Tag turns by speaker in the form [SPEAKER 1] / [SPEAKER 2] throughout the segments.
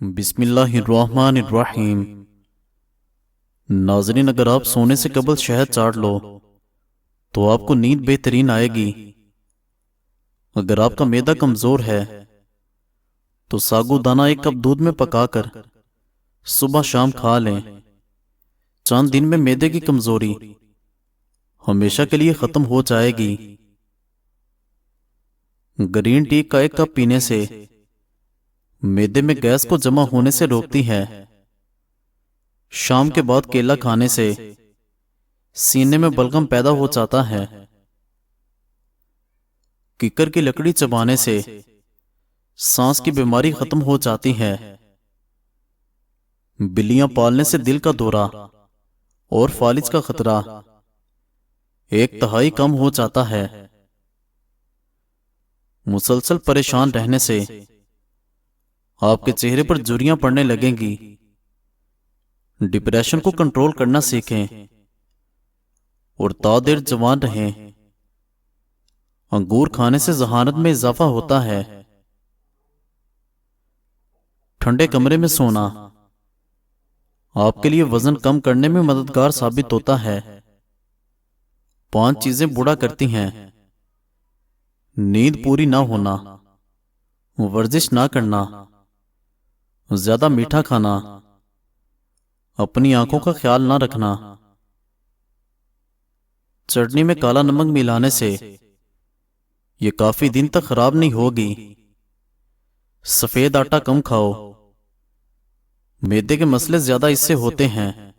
[SPEAKER 1] बिस्मिल्लाहिर्रहमानिर्रहीम। नाज़रीन, अगर आप सोने से कबल शहद चाट लो तो आपको नींद बेहतरीन आएगी। अगर आपका मैदा कमज़ोर है तो सागूदाना एक कप दूध में पकाकर सुबह शाम खा लें। चंद दिन में मैदे की कमज़ोरी हमेशा के लिए ख़त्म हो जाएगी। ग्रीन टी का एक कप पीने से मैदे में गैस को जमा होने से रोकती है। शाम के बाद केला खाने से सीने में बलगम पैदा हो जाता है। किकर की लकड़ी चबाने से सांस की बीमारी खत्म हो जाती है। बिल्लियां पालने से दिल का दौरा और फालिज का खतरा 1/3 कम हो जाता है। मुसलसल परेशान रहने से आपके चेहरे पर झुर्रियां पड़ने लगेंगी। डिप्रेशन को कंट्रोल करना सीखें और तादेर जवान रहें। अंगूर खाने से जहानत में इजाफा होता है। ठंडे कमरे में सोना आपके लिए वजन कम करने में मददगार साबित होता है। 5 चीजें बुरा करती हैं: नींद पूरी ना होना, वर्जिश ना करना, ज्यादा मीठा खाना, अपनी आंखों का ख्याल ना रखना। चटनी में काला नमक मिलाने से यह काफी दिन तक खराब नहीं होगी। सफेद आटा कम खाओ, मैदे के मसले ज्यादा इससे होते हैं,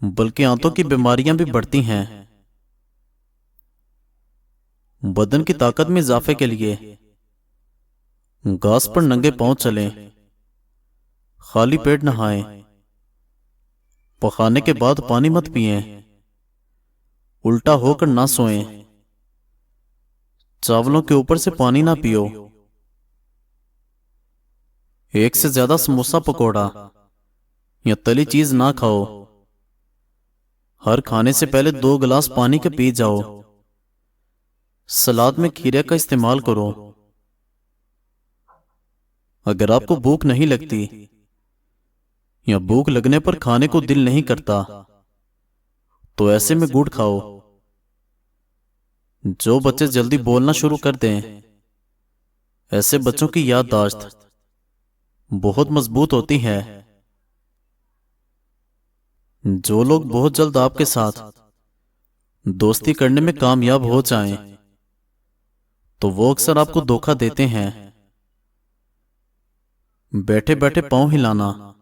[SPEAKER 1] बल्कि आंतों की बीमारियां भी बढ़ती हैं। बदन की ताकत में इजाफे के लिए घास पर नंगे पांव चलें, खाली पेट नहाएं, पकाने के बाद पानी मत पिएं, उल्टा होकर ना सोएं, चावलों के ऊपर से पानी ना पियो। एक से ज्यादा समोसा पकोड़ा या तली चीज ना खाओ। हर खाने से पहले 2 गिलास पानी के पी जाओ। सलाद में खीरे का इस्तेमाल करो। अगर आपको भूख नहीं लगती या भूख लगने पर खाने को दिल नहीं करता तो ऐसे में गुड़ खाओ। जो बच्चे जल्दी बोलना शुरू कर दें, ऐसे बच्चों की याददाश्त बहुत मजबूत होती है। जो लोग बहुत जल्द आपके साथ दोस्ती करने में कामयाब हो जाएं, तो वो अक्सर आपको धोखा देते हैं। बैठे बैठे पांव हिलाना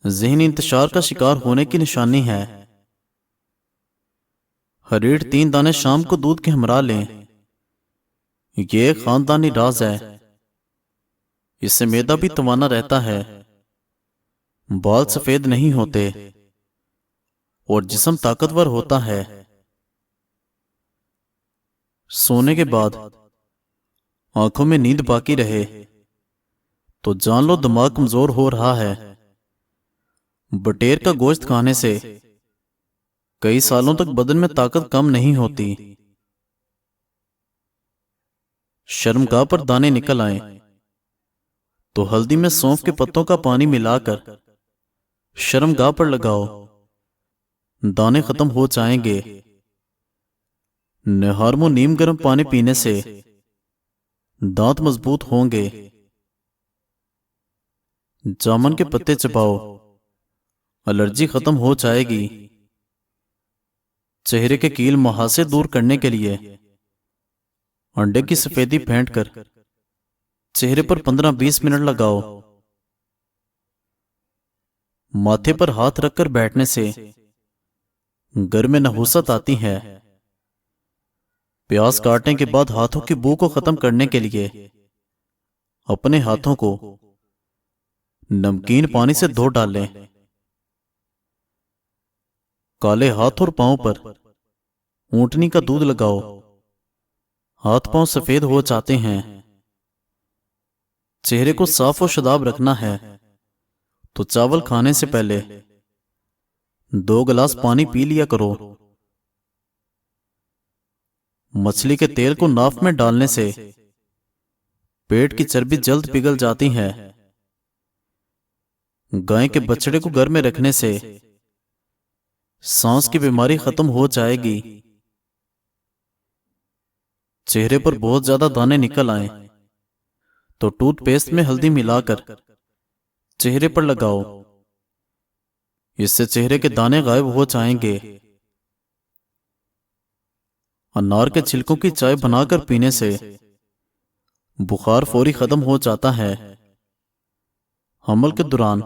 [SPEAKER 1] ज़हनी इंतशार का शिकार होने की निशानी है। हर 3 दाने शाम को दूध के हमरा लें। यह एक खानदानी राज है। इससे मैदा भी तवाना रहता है, बाल सफेद नहीं होते और जिस्म ताकतवर होता है। सोने के बाद आंखों में नींद बाकी रहे तो जान लो दिमाग कमजोर हो रहा है। बटेर का गोश्त खाने से कई सालों तक बदन में ताकत कम नहीं होती। शर्मगाह पर दाने निकल आए तो हल्दी में सौंफ के पत्तों का पानी मिलाकर शर्मगाह पर लगाओ, दाने खत्म हो जाएंगे। निहारमो नीम गर्म पानी पीने से दांत मजबूत होंगे। जामुन के पत्ते चबाओ, एलर्जी खत्म हो जाएगी। चेहरे के कील मुहासे दूर करने के लिए अंडे की सफेदी फेंटकर चेहरे पर 15-20 मिनट लगाओ। माथे पर हाथ रखकर बैठने से घर में नहुसत आती है। प्याज काटने के बाद हाथों की बू को खत्म करने के लिए अपने हाथों को नमकीन पानी से धो डालें। काले हाथ और पांव पर ऊंटनी का दूध लगाओ, हाथ पांव सफेद हो जाते हैं। चेहरे को साफ और शादाब रखना है तो चावल खाने से पहले 2 गिलास पानी पी लिया करो। मछली के तेल को नाक में डालने से पेट की चर्बी जल्द पिघल जाती है। गाय के बछड़े को घर में रखने से सांस की बीमारी खत्म हो जाएगी। चेहरे पर बहुत ज्यादा दाने निकल आए तो टूथपेस्ट में हल्दी मिलाकर चेहरे पर लगाओ, इससे चेहरे के दाने गायब हो जाएंगे। अनार के छिलकों की चाय बनाकर पीने से बुखार फौरी खत्म हो जाता है। हमल के दौरान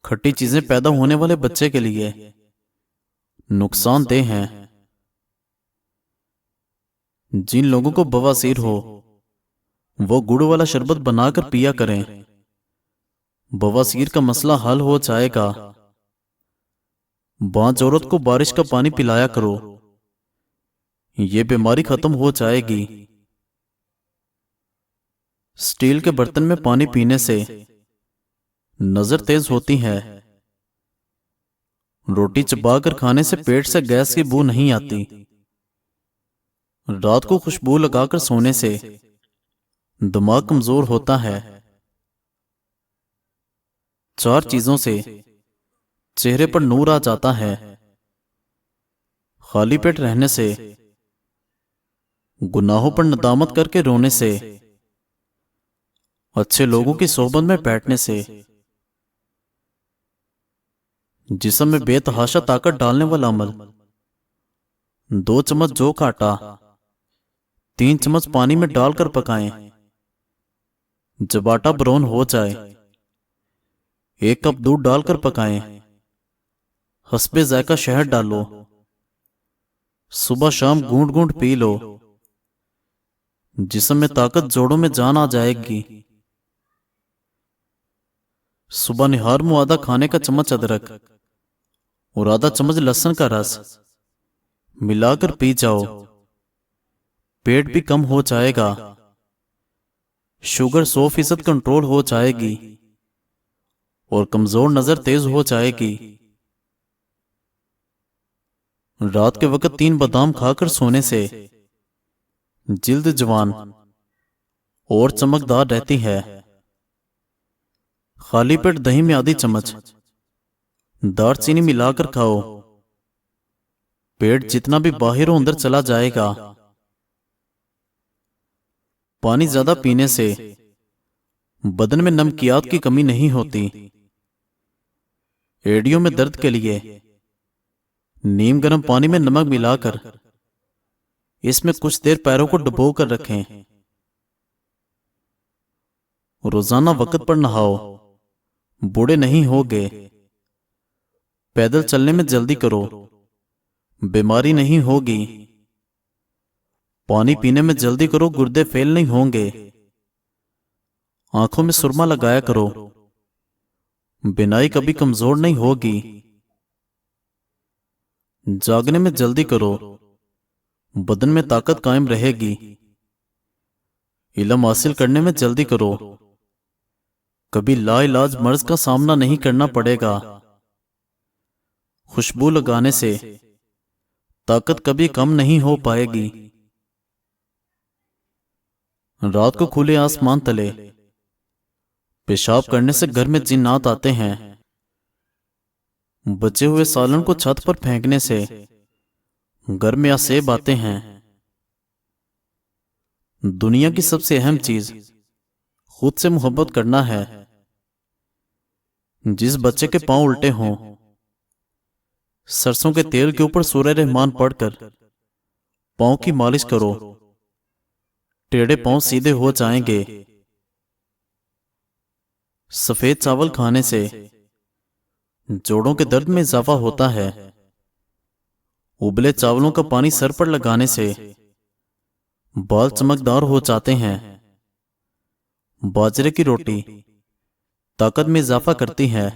[SPEAKER 1] खट्टी चीजें पैदा होने वाले बच्चे के लिए नुकसानदेह हैं। जिन लोगों को बवासीर हो वो गुड़ वाला शरबत बनाकर पिया करें, बवासीर का मसला हल हो जाएगा। बांझ औरत को बारिश का पानी पिलाया करो, ये बीमारी खत्म हो जाएगी। स्टील के बर्तन में पानी पीने से नजर तेज होती है। रोटी चबाकर खाने से पेट से गैस की बू नहीं आती। रात को खुशबू लगाकर सोने से दिमाग कमजोर होता है। 4 चीजों से चेहरे पर नूर आ जाता है। खाली पेट रहने से, गुनाहों पर नदामत करके रोने से, अच्छे लोगों की सोहबत में बैठने से, जिस्म में बेतहाशा ताकत डालने वाला अमल। 2 चम्मच जौ का आटा 3 चम्मच पानी में डालकर पकाएं। जब आटा ब्राउन हो जाए 1 कप दूध डालकर पकाएं। हस्बे जायका शहद डालो। सुबह शाम घूंट घूंट पी लो, जिस्म में ताकत, जोड़ों में जान आ जाएगी। सुबह निहार मुंह आधा खाने का चम्मच अदरक और आधा चम्मच लहसुन का रस मिलाकर पी जाओ, पेट भी कम हो जाएगा। शुगर 100% कंट्रोल हो जाएगी और कमजोर नजर तेज हो जाएगी। रात के वक्त 3 बादाम खाकर सोने से जिल्द जवान और चमकदार रहती है। खाली पेट दही में आधी चम्मच दालचीनी मिलाकर खाओ, पेट जितना भी बाहर हो अंदर चला जाएगा। पानी ज्यादा पीने से बदन में नमकियात की कमी नहीं होती। एड़ियों में दर्द के लिए नीम गर्म पानी में नमक मिलाकर इसमें कुछ देर पैरों को डुबो कर रखें। रोजाना वक्त पर नहाओ, बूढ़े नहीं होगे। पैदल चलने में जल्दी करो, बीमारी नहीं होगी। पानी पीने में जल्दी करो, गुर्दे फेल नहीं होंगे। आंखों में सुरमा लगाया करो, बिनाई कभी कमजोर नहीं होगी। जागने में जल्दी करो, बदन में ताकत कायम रहेगी। इल्म हासिल करने में जल्दी करो, कभी लाइलाज मर्ज का सामना नहीं करना पड़ेगा। खुशबू लगाने से ताकत कभी कम नहीं हो पाएगी। रात को खुले आसमान तले पेशाब करने से घर में जिन्नात आते हैं। बचे हुए सालन को छत पर फेंकने से घर में आसेब आते हैं। दुनिया की सबसे अहम चीज खुद से मोहब्बत करना है। जिस बच्चे के पांव उल्टे हों, सरसों के तेल के ऊपर सूरह रहमान पढ़कर पांव की मालिश करो, टेढ़े पांव सीधे हो जाएंगे। सफेद चावल खाने से जोड़ों के दर्द में इजाफा होता है। उबले चावलों का पानी सर पर लगाने से बाल चमकदार हो जाते हैं। बाजरे की रोटी ताकत में इजाफा करती है।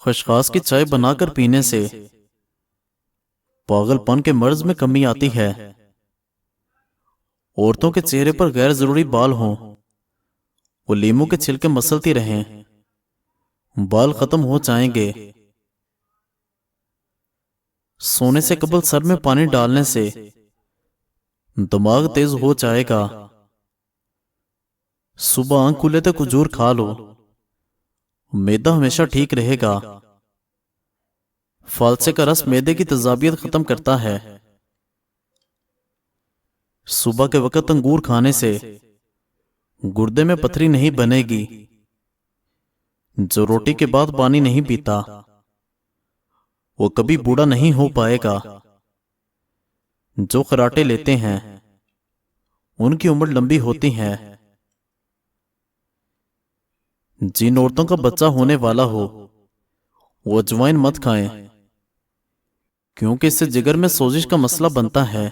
[SPEAKER 1] खसखस की चाय बनाकर पीने से पागलपन के मर्ज में कमी आती है। औरतों के चेहरे पर गैर जरूरी बाल हों, वो लीमू के छिलके मसलती रहें, बाल खत्म हो जाएंगे। सोने से कबल सर में पानी डालने से दिमाग तेज हो जाएगा। सुबह आंख खुले तो खजूर खा लो, मैदा हमेशा ठीक रहेगा। फालसे का रस मैदे की तेजाबियत खत्म करता है। सुबह के वक्त अंगूर खाने से गुर्दे में पथरी नहीं बनेगी। जो रोटी के बाद पानी नहीं पीता वो कभी बूढ़ा नहीं हो पाएगा। जो खराटे लेते हैं उनकी उम्र लंबी होती है। जिन औरतों का बच्चा होने वाला हो वो अजवाइन मत खाएं, क्योंकि इससे जिगर में सोजिश का मसला बनता है।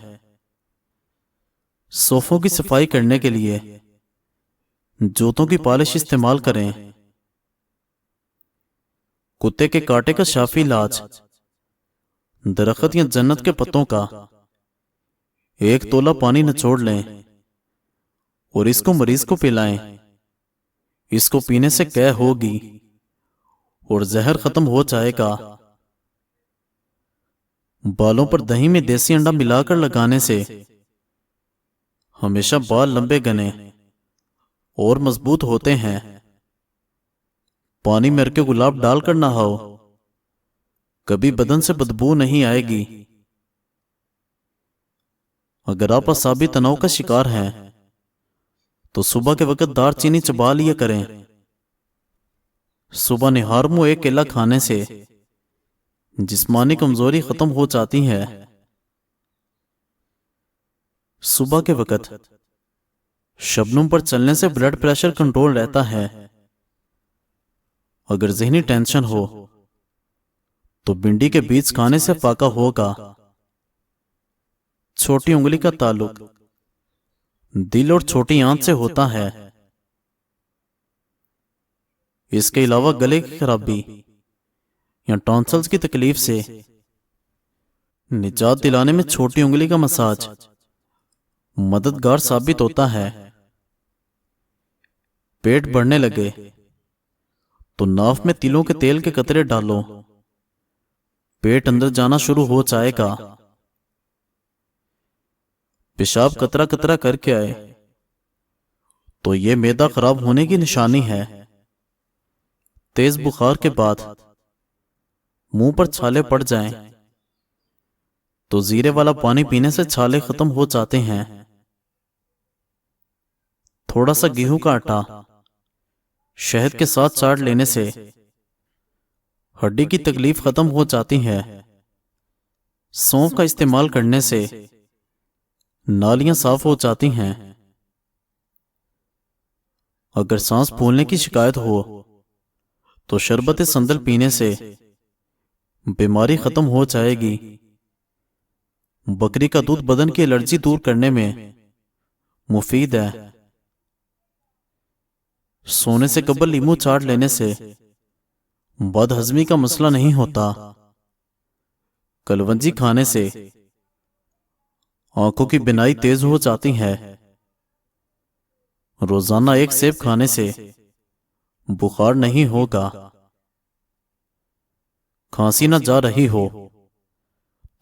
[SPEAKER 1] सोफों की सफाई करने के लिए जूतों की पॉलिश इस्तेमाल करें। कुत्ते के कांटे का शाफी इलाज दरख्त या जन्नत के पत्तों का 1 तोला पानी निचोड़ लें और इसको मरीज को पिलाएं। इसको पीने से कै होगी और जहर खत्म हो जाएगा। बालों पर दही में देसी अंडा मिलाकर लगाने से हमेशा बाल लंबे घने और मजबूत होते हैं। पानी में के गुलाब डालकर नहाओ, कभी बदन से बदबू नहीं आएगी। अगर आप असाबी तनाव का शिकार हैं तो सुबह के वक्त दालचीनी चबा लिया करें। सुबह निहार मुंह एक केला खाने से जिस्मानी कमजोरी खत्म हो जाती है। सुबह के वक्त शबनम पर चलने से ब्लड प्रेशर कंट्रोल रहता है। अगर ज़हनी टेंशन हो तो भिंडी के बीज खाने से फाका होगा। छोटी उंगली का ताल्लुक दिल और छोटी आंत से होता है। इसके अलावा गले की खराबी या टॉन्सिल्स की तकलीफ से निजात दिलाने में छोटी उंगली का मसाज मददगार साबित होता है। पेट बढ़ने लगे तो नाफ में तिलों के तेल के कतरे डालो, पेट अंदर जाना शुरू हो जाएगा। पेशाब कतरा कतरा करके आए तो यह मैदा खराब होने की निशानी है। तेज बुखार के बाद मुंह पर छाले पड़ जाएं तो जीरे वाला पानी पीने से छाले खत्म हो जाते हैं। थोड़ा सा गेहूं का आटा शहद के साथ चाट लेने से हड्डी की तकलीफ खत्म हो जाती है। सौंफ का इस्तेमाल करने से नालियां साफ हो जाती हैं। अगर सांस फूलने की शिकायत हो तो शरबत संदल पीने से बीमारी खत्म हो जाएगी। बकरी का दूध बदन की एलर्जी दूर करने में मुफीद है। सोने से कबल लीमू चाट लेने से बदहजमी का मसला नहीं होता। कलवंजी खाने से आंखों की बिनाई तेज हो जाती है। रोजाना 1 सेब खाने से बुखार नहीं होगा। खांसी ना जा रही हो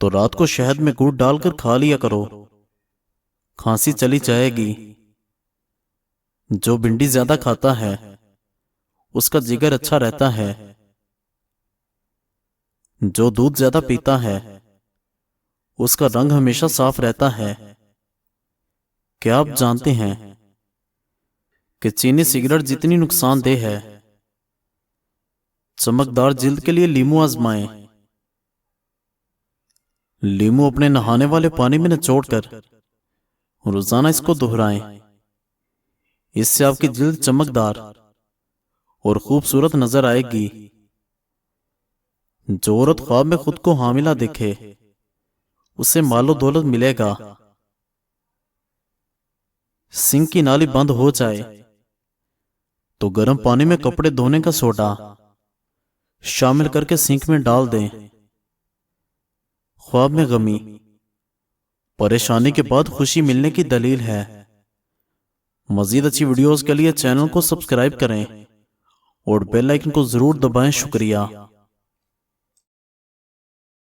[SPEAKER 1] तो रात को शहद में गुड़ डालकर खा लिया करो, खांसी चली जाएगी। जो भिंडी ज्यादा खाता है उसका जिगर अच्छा रहता है। जो दूध ज्यादा पीता है उसका रंग हमेशा साफ रहता है। क्या आप जानते हैं कि चीनी सिगरेट जितनी नुकसानदेह है? चमकदार जिल्द के लिए लीमू आजमाएं। लीमू अपने नहाने वाले पानी में निचोड़कर रोजाना इसको दोहराएं। इससे आपकी जिल्द चमकदार और खूबसूरत नजर आएगी। जो औरत ख्वाब में खुद को हामिला देखे उसे मालो दौलत मिलेगा। सिंक की नाली बंद हो जाए तो गर्म पानी में कपड़े धोने का सोडा शामिल करके सिंक में डाल दें। ख्वाब में गमी परेशानी के बाद खुशी मिलने की दलील है। मजीद अच्छी वीडियोस के लिए चैनल को सब्सक्राइब करें और बेल आइकन को जरूर दबाएं। शुक्रिया।